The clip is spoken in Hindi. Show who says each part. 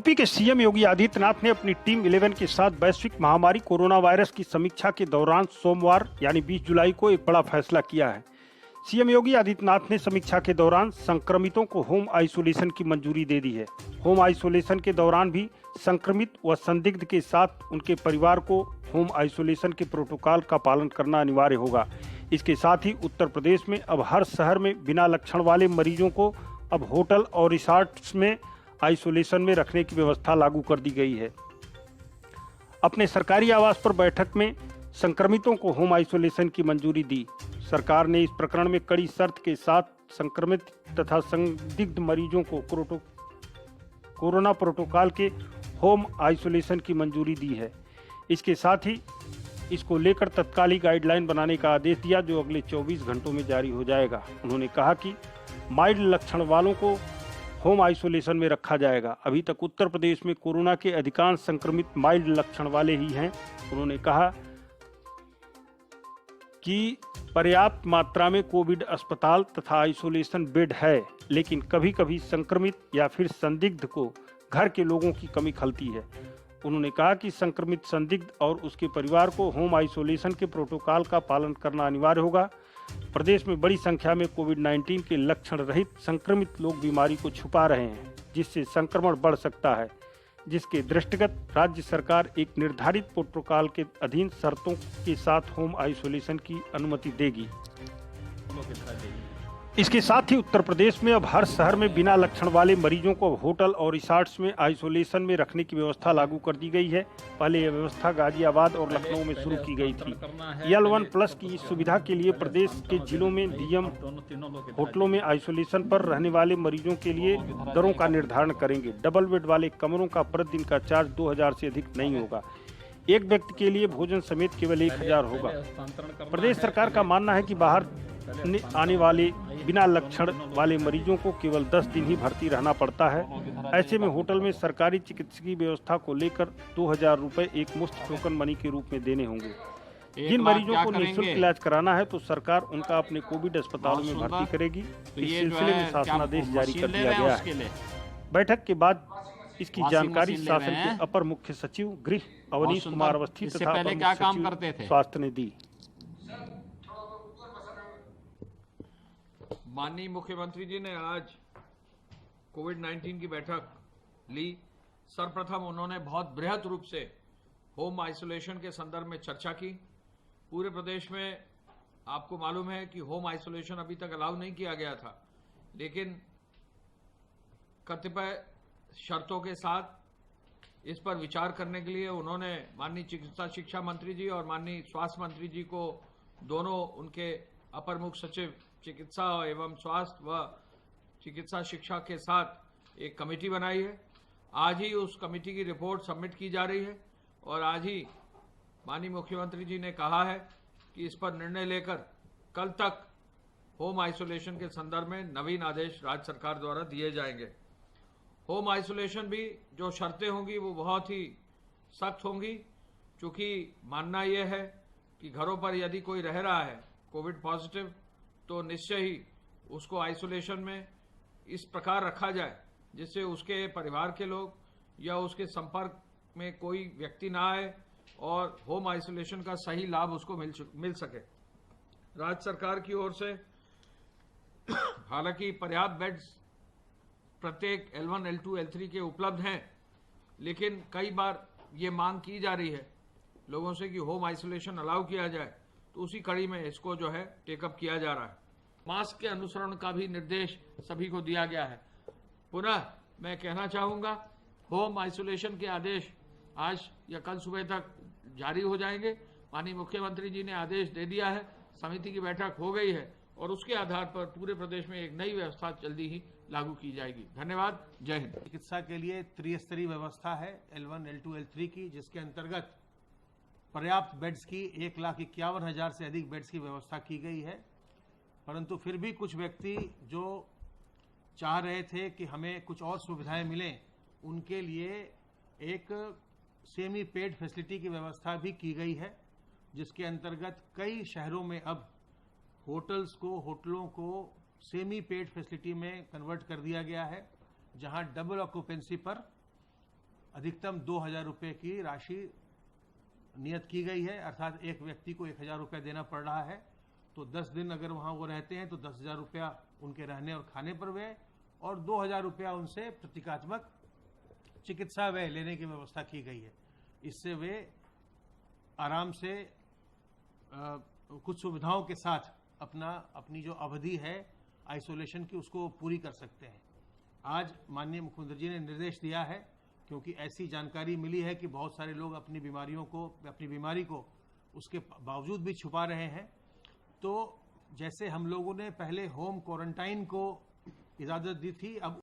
Speaker 1: यूपी के सीएम योगी आदित्यनाथ ने अपनी टीम 11 के साथ वैश्विक महामारी कोरोना वायरस की समीक्षा के दौरान सोमवार यानी 20 जुलाई को एक बड़ा फैसला किया है। सीएम योगी आदित्यनाथ ने समीक्षा के दौरान संक्रमितों को होम आइसोलेशन की मंजूरी दे दी है। होम आइसोलेशन के दौरान भी संक्रमित व संदिग्ध के साथ उनके परिवार को होम आइसोलेशन के प्रोटोकॉल का पालन करना अनिवार्य होगा। इसके साथ ही उत्तर प्रदेश में अब हर शहर में बिना लक्षण वाले मरीजों को अब होटल और रिसॉर्ट्स में आइसोलेशन में रखने की व्यवस्था लागू कर दी गई है। अपने सरकारी आवास पर बैठक में संक्रमितों को होम आइसोलेशन की मंजूरी दी। सरकार ने इस प्रकरण में कड़ी शर्त के साथ संक्रमित तथा संदिग्ध मरीजों को कोरोना प्रोटोकॉल के होम आइसोलेशन की मंजूरी दी है। इसके साथ ही इसको लेकर तत्कालिक गाइडलाइन बनाने का आदेश दिया, जो अगले 24 घंटों में जारी हो जाएगा। उन्होंने कहा कि माइल्ड लक्षण वालों को होम आइसोलेशन में रखा जाएगा। अभी तक उत्तर प्रदेश में कोरोना के अधिकांश संक्रमित माइल्ड लक्षण वाले ही हैं। उन्होंने कहा कि पर्याप्त मात्रा में कोविड अस्पताल तथा आइसोलेशन बेड है, लेकिन कभी कभी संक्रमित या फिर संदिग्ध को घर के लोगों की कमी खलती है। उन्होंने कहा कि संक्रमित संदिग्ध और उसके परिवार को होम आइसोलेशन के प्रोटोकॉल का पालन करना अनिवार्य होगा। प्रदेश में बड़ी संख्या में कोविड-19 के लक्षण रहित संक्रमित लोग बीमारी को छुपा रहे हैं, जिससे संक्रमण बढ़ सकता है, जिसके दृष्टिगत राज्य सरकार एक निर्धारित प्रोटोकॉल के अधीन शर्तों के साथ होम आइसोलेशन की अनुमति देगी। इसके साथ ही उत्तर प्रदेश में अब हर शहर में बिना लक्षण वाले मरीजों को होटल और रिसॉर्ट्स में आइसोलेशन में रखने की व्यवस्था लागू कर दी गई है। पहले यह व्यवस्था गाजियाबाद और लखनऊ में शुरू की गई थी। L1+ की सुविधा के लिए प्रदेश के जिलों में डीएम होटलों में आइसोलेशन पर रहने वाले मरीजों के लिए दरों का निर्धारण करेंगे। डबल बेड वाले कमरों का प्रतिदिन का चार्ज 2000 से अधिक नहीं होगा। एक व्यक्ति के लिए भोजन समेत केवल 1000 होगा। प्रदेश सरकार का मानना है कि बाहर आने वाले बिना लक्षण वाले मरीजों को केवल 10 दिन ही भर्ती रहना पड़ता है। ऐसे में होटल में सरकारी चिकित्सकीय व्यवस्था को लेकर 2000 रुपए एक मुफ्त टोकन मनी के रूप में देने होंगे। जिन मरीजों को निःशुल्क इलाज कराना है तो सरकार उनका अपने कोविड अस्पतालों में भर्ती करेगी। इस सिलसिले में शासनादेश जारी कर दिया गया है। बैठक के बाद इसकी जानकारी शासन के अपर मुख्य सचिव गृह अवनीश कुमार अवस्थी तथा अपर मुख्य सचिव स्वास्थ्य ने दी।
Speaker 2: माननीय मुख्यमंत्री जी ने आज कोविड-19 की बैठक ली। सर्वप्रथम उन्होंने बहुत बृहद रूप से होम आइसोलेशन के संदर्भ में चर्चा की। पूरे प्रदेश में आपको मालूम है कि होम आइसोलेशन अभी तक अलाउ नहीं किया गया था, लेकिन कतिपय शर्तों के साथ इस पर विचार करने के लिए उन्होंने माननीय चिकित्सा शिक्षा मंत्री जी और माननीय स्वास्थ्य मंत्री जी को, दोनों उनके अपर मुख्य सचिव चिकित्सा एवं स्वास्थ्य व चिकित्सा शिक्षा के साथ एक कमेटी बनाई है। आज ही उस कमेटी की रिपोर्ट सबमिट की जा रही है और आज ही माननीय मुख्यमंत्री जी ने कहा है कि इस पर निर्णय लेकर कल तक होम आइसोलेशन के संदर्भ में नवीन आदेश राज्य सरकार द्वारा दिए जाएंगे। होम आइसोलेशन भी जो शर्तें होंगी वो बहुत ही सख्त होंगी, क्योंकि मानना यह है कि घरों पर यदि कोई रह रहा है कोविड पॉजिटिव तो निश्चय ही उसको आइसोलेशन में इस प्रकार रखा जाए जिससे उसके परिवार के लोग या उसके संपर्क में कोई व्यक्ति ना आए और होम आइसोलेशन का सही लाभ उसको मिल सके। राज्य सरकार की ओर से हालांकि पर्याप्त बेड्स प्रत्येक L1, L2, L3 के उपलब्ध हैं, लेकिन कई बार ये मांग की जा रही है लोगों से कि होम आइसोलेशन अलाउ किया जाए, तो उसी कड़ी में इसको जो है टेकअप किया जा रहा है। मास्क के अनुसरण का भी निर्देश सभी को दिया गया है। पुनः मैं कहना चाहूँगा, होम आइसोलेशन के आदेश आज या कल सुबह तक जारी हो जाएंगे। माननीय मुख्यमंत्री जी ने आदेश दे दिया है, समिति की बैठक हो गई है और उसके आधार पर पूरे प्रदेश में एक नई व्यवस्था जल्दी ही लागू की जाएगी। धन्यवाद। जय हिंद।
Speaker 3: चिकित्सा के लिए त्रिस्तरीय व्यवस्था है L1, L2, L3 की, जिसके अंतर्गत पर्याप्त बेड्स की 1,51,000 से अधिक बेड्स की व्यवस्था की गई है। परंतु फिर भी कुछ व्यक्ति जो चाह रहे थे कि हमें कुछ और सुविधाएं मिलें, उनके लिए एक सेमी पेड फैसिलिटी की व्यवस्था भी की गई है, जिसके अंतर्गत कई शहरों में अब होटलों को सेमी पेड फैसिलिटी में कन्वर्ट कर दिया गया है, जहां डबल ऑक्यूपेंसी पर अधिकतम 2,000 रुपये की राशि नियत की गई है, अर्थात एक व्यक्ति को 1,000 रुपये देना पड़ रहा है। तो 10 दिन अगर वहां वो रहते हैं तो 10,000 रुपया उनके रहने और खाने पर व्यय और 2,000 रुपया उनसे प्रतीकात्मक चिकित्सा व्यय लेने की व्यवस्था की गई है। इससे वे आराम से कुछ सुविधाओं के साथ अपनी जो अवधि है आइसोलेशन की उसको पूरी कर सकते हैं। आज माननीय मुख्यमंत्री जी ने निर्देश दिया है, क्योंकि ऐसी जानकारी मिली है कि बहुत सारे लोग अपनी बीमारी को उसके बावजूद भी छुपा रहे हैं। तो जैसे हम लोगों ने पहले होम क्वारंटाइन को इजाज़त दी थी, अब